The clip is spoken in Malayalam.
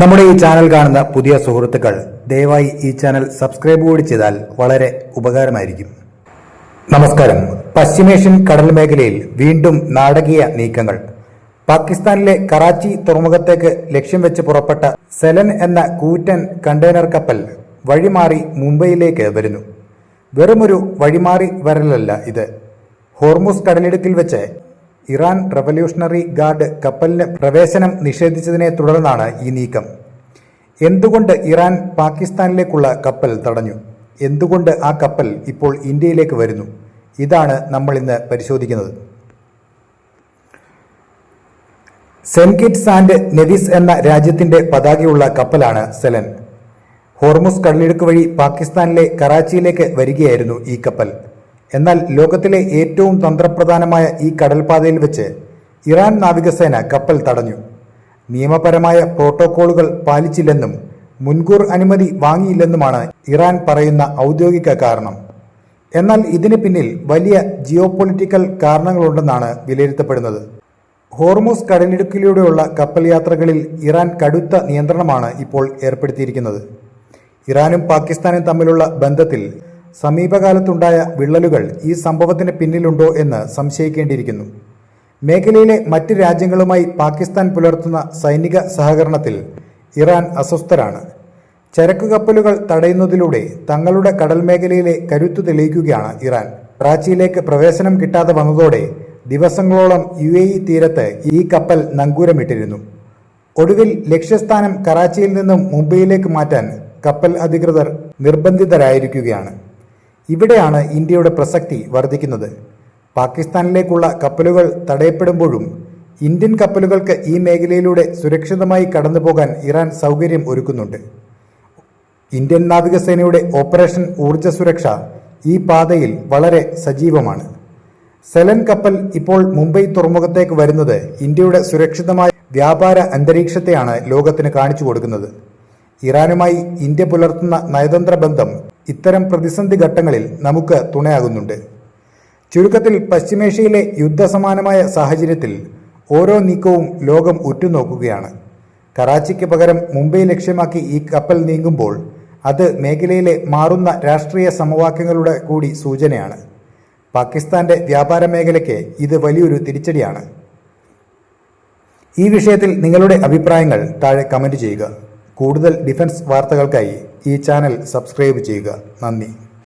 നമ്മുടെ ഈ ചാനൽ കാണുന്ന പുതിയ സുഹൃത്തുക്കൾ ദയവായി ഈ ചാനൽ സബ്സ്ക്രൈബ് കൂടി ചെയ്താൽ വളരെ ഉപകാരമായിരിക്കും. നമസ്കാരം. പശ്ചിമേഷ്യൻ കടൽ മേഖലയിൽ വീണ്ടും നാടകീയ നീക്കങ്ങൾ. പാകിസ്ഥാനിലെ കറാച്ചി തുറമുഖത്തേക്ക് ലക്ഷ്യം വെച്ച് പുറപ്പെട്ട സെലൻ എന്ന കൂറ്റൻ കണ്ടെയ്നർ കപ്പൽ വഴിമാറി മുംബൈയിലേക്ക് വരുന്നു. വെറുമൊരു വഴിമാറി വരലല്ല ഇത്. ഹോർമുസ് കടലിടുക്കിൽ വെച്ച് ഇറാൻ റവല്യൂഷണറി ഗാർഡ് കപ്പലിന് പ്രവേശനം നിഷേധിച്ചതിനെ തുടർന്നാണ് ഈ നീക്കം. എന്തുകൊണ്ട് ഇറാൻ പാകിസ്ഥാനിലേക്കുള്ള കപ്പൽ തടഞ്ഞു? എന്തുകൊണ്ട് ആ കപ്പൽ ഇപ്പോൾ ഇന്ത്യയിലേക്ക് വരുന്നു? ഇതാണ് നമ്മൾ ഇന്ന് പരിശോധിക്കുന്നത്. സെന്റ് കിറ്റ്സ് ആൻഡ് നെവിസ് എന്ന രാജ്യത്തിന്റെ പതാകയുള്ള കപ്പലാണ് സെലൻ. ഹോർമുസ് കടലിടുക്ക് വഴി പാകിസ്ഥാനിലെ കറാച്ചിയിലേക്ക് വരികയായിരുന്നു ഈ കപ്പൽ. എന്നാൽ ലോകത്തിലെ ഏറ്റവും തന്ത്രപ്രധാനമായ ഈ കടൽപാതയിൽ വെച്ച് ഇറാൻ നാവികസേന കപ്പൽ തടഞ്ഞു. നിയമപരമായ പ്രോട്ടോക്കോളുകൾ പാലിച്ചില്ലെന്നും മുൻകൂർ അനുമതി വാങ്ങിയില്ലെന്നുമാണ് ഇറാൻ പറയുന്ന ഔദ്യോഗിക കാരണം. എന്നാൽ ഇതിന് പിന്നിൽ വലിയ ജിയോപൊളിറ്റിക്കൽ കാരണങ്ങളുണ്ടെന്നാണ് വിലയിരുത്തപ്പെടുന്നത്. ഹോർമുസ് കടലിടുക്കിലൂടെയുള്ള കപ്പൽ യാത്രകളിൽ ഇറാൻ കടുത്ത നിയന്ത്രണമാണ് ഇപ്പോൾ ഏർപ്പെടുത്തിയിരിക്കുന്നത്. ഇറാനും പാകിസ്ഥാനും തമ്മിലുള്ള ബന്ധത്തിൽ സമീപകാലത്തുണ്ടായ വിള്ളലുകൾ ഈ സംഭവത്തിന് പിന്നിലുണ്ടോ എന്ന് സംശയിക്കേണ്ടിയിരിക്കുന്നു. മേഖലയിലെ മറ്റ് രാജ്യങ്ങളുമായി പാകിസ്ഥാൻ പുലർത്തുന്ന സൈനിക സഹകരണത്തിൽ ഇറാൻ അസ്വസ്ഥരാണ്. ചരക്കു കപ്പലുകൾ തടയുന്നതിലൂടെ തങ്ങളുടെ കടൽ മേഖലയിലെ കരുത്തു തെളിയിക്കുകയാണ് ഇറാൻ. കറാച്ചിയിലേക്ക് പ്രവേശനം കിട്ടാതെ വന്നതോടെ ദിവസങ്ങളോളം UAE തീരത്ത് ഈ കപ്പൽ നങ്കൂരമിട്ടിരുന്നു. ഒടുവിൽ ലക്ഷ്യസ്ഥാനം കറാച്ചിയിൽ നിന്നും മുംബൈയിലേക്ക് മാറ്റാൻ കപ്പൽ അധികൃതർ നിർബന്ധിതരായിരിക്കുകയാണ്. ഇവിടെയാണ് ഇന്ത്യയുടെ പ്രസക്തി വർദ്ധിക്കുന്നത്. പാകിസ്ഥാനിലേക്കുള്ള കപ്പലുകൾ തടയപ്പെടുമ്പോഴും ഇന്ത്യൻ കപ്പലുകൾക്ക് ഈ മേഖലയിലൂടെ സുരക്ഷിതമായി കടന്നുപോകാൻ ഇറാൻ സൗകര്യം ഒരുക്കുന്നുണ്ട്. ഇന്ത്യൻ നാവികസേനയുടെ ഓപ്പറേഷൻ ഊർജ്ജ സുരക്ഷ ഈ പാതയിൽ വളരെ സജീവമാണ്. സെലൻ കപ്പൽ ഇപ്പോൾ മുംബൈ തുറമുഖത്തേക്ക് വരുന്നത് ഇന്ത്യയുടെ സുരക്ഷിതമായ വ്യാപാര അന്തരീക്ഷത്തെയാണ് ലോകത്തിന് കാണിച്ചു കൊടുക്കുന്നത്. ഇറാനുമായി ഇന്ത്യ പുലർത്തുന്ന നയതന്ത്ര ബന്ധം ഇത്തരം പ്രതിസന്ധി ഘട്ടങ്ങളിൽ നമുക്ക് തുണയാകുന്നുണ്ട്. ചുരുക്കത്തിൽ പശ്ചിമേഷ്യയിലെ യുദ്ധസമാനമായ സാഹചര്യത്തിൽ ഓരോ നീക്കവും ലോകം ഉറ്റുനോക്കുകയാണ്. കറാച്ചിക്ക് പകരം മുംബൈ ലക്ഷ്യമാക്കി ഈ കപ്പൽ നീങ്ങുമ്പോൾ അത് മേഖലയിലെ മാറുന്ന രാഷ്ട്രീയ സമവാക്യങ്ങളുടെ കൂടി സൂചനയാണ്. പാകിസ്ഥാന്റെ വ്യാപാര മേഖലയ്ക്ക് ഇത് വലിയൊരു തിരിച്ചടിയാണ്. ഈ വിഷയത്തിൽ നിങ്ങളുടെ അഭിപ്രായങ്ങൾ താഴെ കമന്റ് ചെയ്യുക. കൂടുതൽ ഡിഫൻസ് വാർത്തകൾക്കായി ഈ ചാനൽ സബ്സ്ക്രൈബ് ചെയ്യുക. നന്ദി.